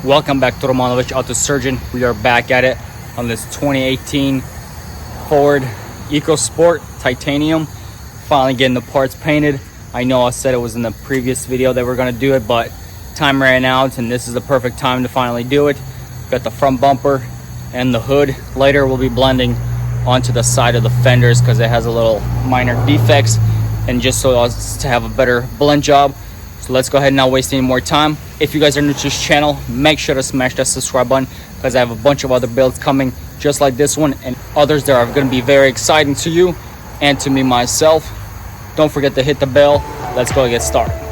Welcome back to Romanovich Auto Surgeon. We are back at it on this 2018 Ford Ecosport Titanium. Finally getting the parts painted. I know I said it was in the previous video that we're going to do it, but time ran out and this is the perfect time to finally do it. Got the front bumper and the hood. Later we'll be blending onto the side of the fenders because it has a little minor defects, and just so as to have a better blend job. So let's go ahead and not waste any more time. If you guys are new to this channel, make sure to smash that subscribe button because I have a bunch of other builds coming just like this one and others that are going to be very exciting to you and to me myself. Don't forget to hit the bell. Let's go and get started.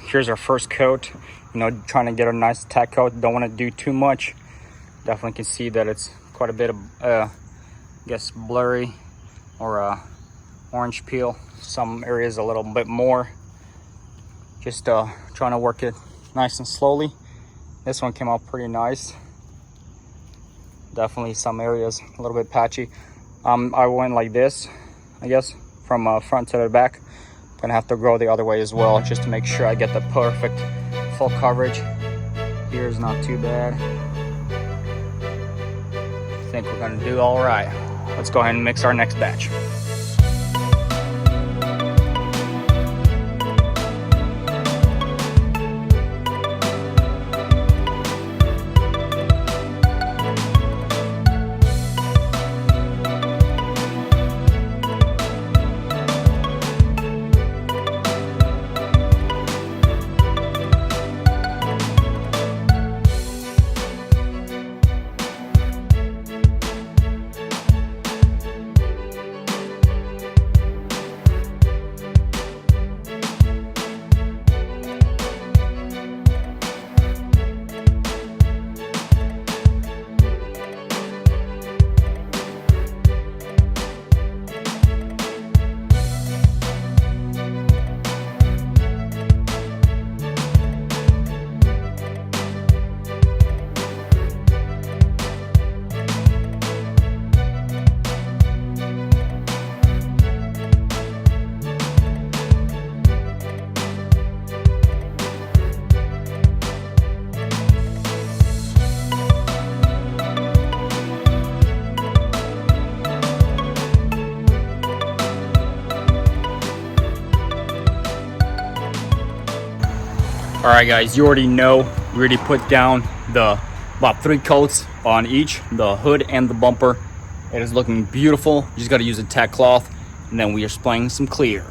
Here's our first coat. Trying to get a nice tack coat. Don't want to do too much. Definitely can see that it's quite a bit of I guess blurry or orange peel. Some areas a little bit more. Just trying to work it nice and slowly. This one came out pretty nice. Definitely some areas a little bit patchy. I went like this, I guess, from front to the back. Gonna have to go the other way as well just to make sure I get the perfect full coverage. Here's not too bad. I think we're gonna do all right. Let's go ahead and mix our next batch. All right, guys, you already know we already put down the about 3 coats on each, the hood and the bumper. It is looking beautiful. You just got to use a tack cloth, and then we are spraying some clear.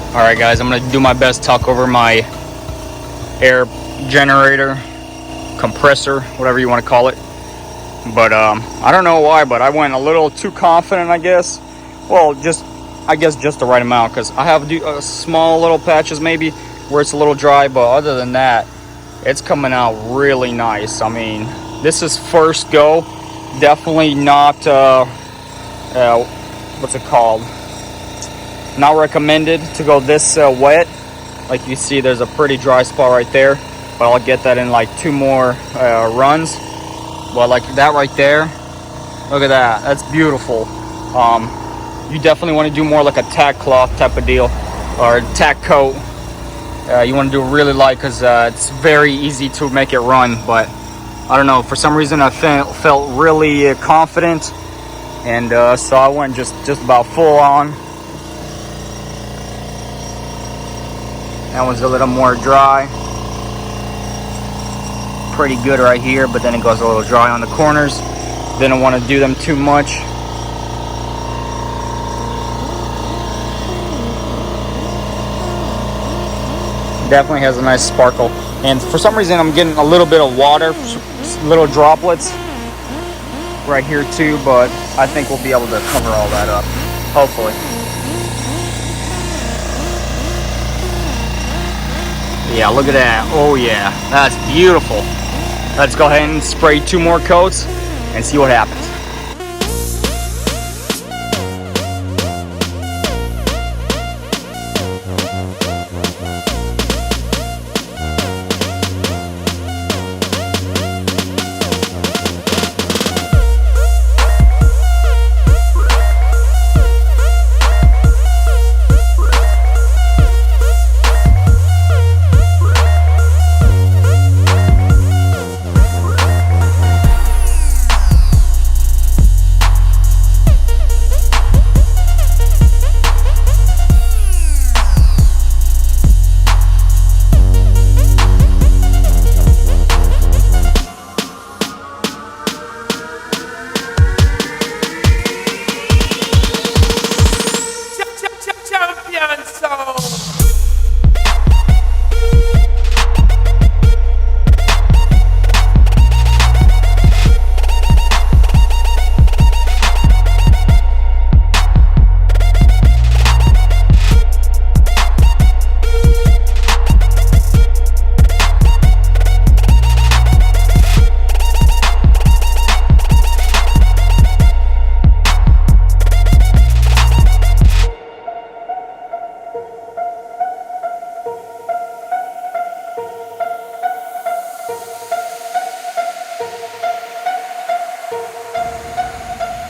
All right, guys, I'm gonna do my best to talk over my air generator, compressor, whatever you want to call it. But I don't know why, but I went a little too confident, I guess. Well, I guess just the right amount, because I have small little patches maybe where it's a little dry, but other than that, it's coming out really nice. I mean, this is first go. Definitely not what's it called? Not recommended to go this wet. Like you see, there's a pretty dry spot right there, but I'll get that in like 2 more runs. But like that right there, look at that, that's beautiful. You definitely want to do more like a tack cloth type of deal, or tack coat. You want to do really light, because it's very easy to make it run. But I don't know, for some reason I felt really confident, and so I went just about full on. That one's a little more dry. Pretty good right here, but then it goes a little dry on the corners. Didn't want to do them too much. Definitely has a nice sparkle. And for some reason I'm getting a little bit of water, little droplets right here too, but I think we'll be able to cover all that up, hopefully. Yeah, look at that. Oh yeah, that's beautiful. Let's go ahead and spray 2 more coats and see what happens.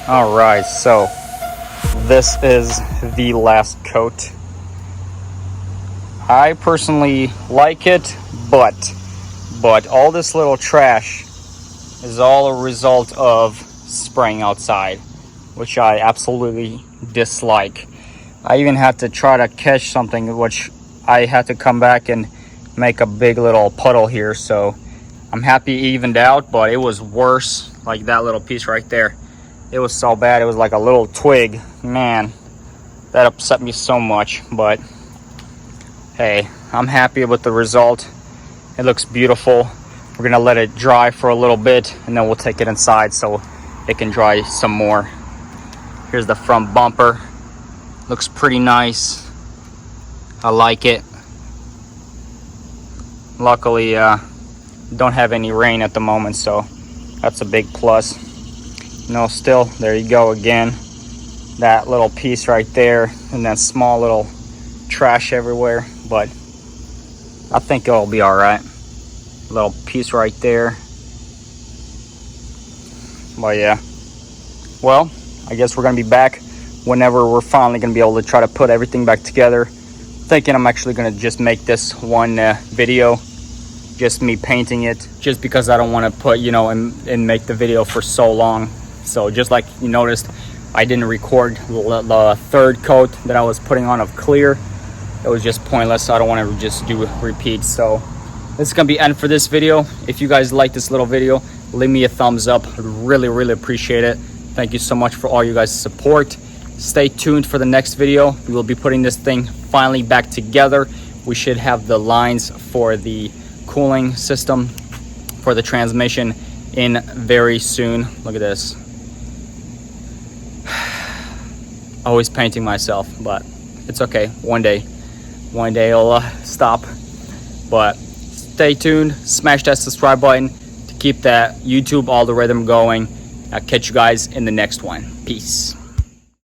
All right, so this is the last coat. I personally like it, but all this little trash is all a result of spraying outside, which I absolutely dislike. I even had to try to catch something, which I had to come back and make a big little puddle here, so I'm happy it evened out, but it was worse, like that little piece right there. It was so bad. It was like a little twig. Man, that upset me so much. But hey, I'm happy with the result. It looks beautiful. We're gonna let it dry for a little bit, and then we'll take it inside so it can dry some more. Here's the front bumper. Looks pretty nice. I like it. Luckily, don't have any rain at the moment, so that's a big plus. No, still, there you go again. That little piece right there, and then small little trash everywhere, but I think it'll be all right. Little piece right there. But yeah, well, I guess we're gonna be back whenever we're finally gonna be able to try to put everything back together. Thinking I'm actually gonna just make this one video, just me painting it, just because I don't want to put, you know, and make the video for so long. So just like you noticed, I didn't record the third coat that I was putting on of clear. It was just pointless, so I don't want to just do repeats. So this is gonna be the end for this video. If you guys like this little video, leave me a thumbs up. I'd really appreciate it. Thank you so much for all you guys' support. Stay tuned for the next video. We will be putting this thing finally back together. We should have the lines for the cooling system for the transmission in very soon. Look at this. Always painting myself, but it's okay. One day it'll stop. But stay tuned. Smash that subscribe button to keep that YouTube algorithm going. I'll catch you guys in the next one. Peace.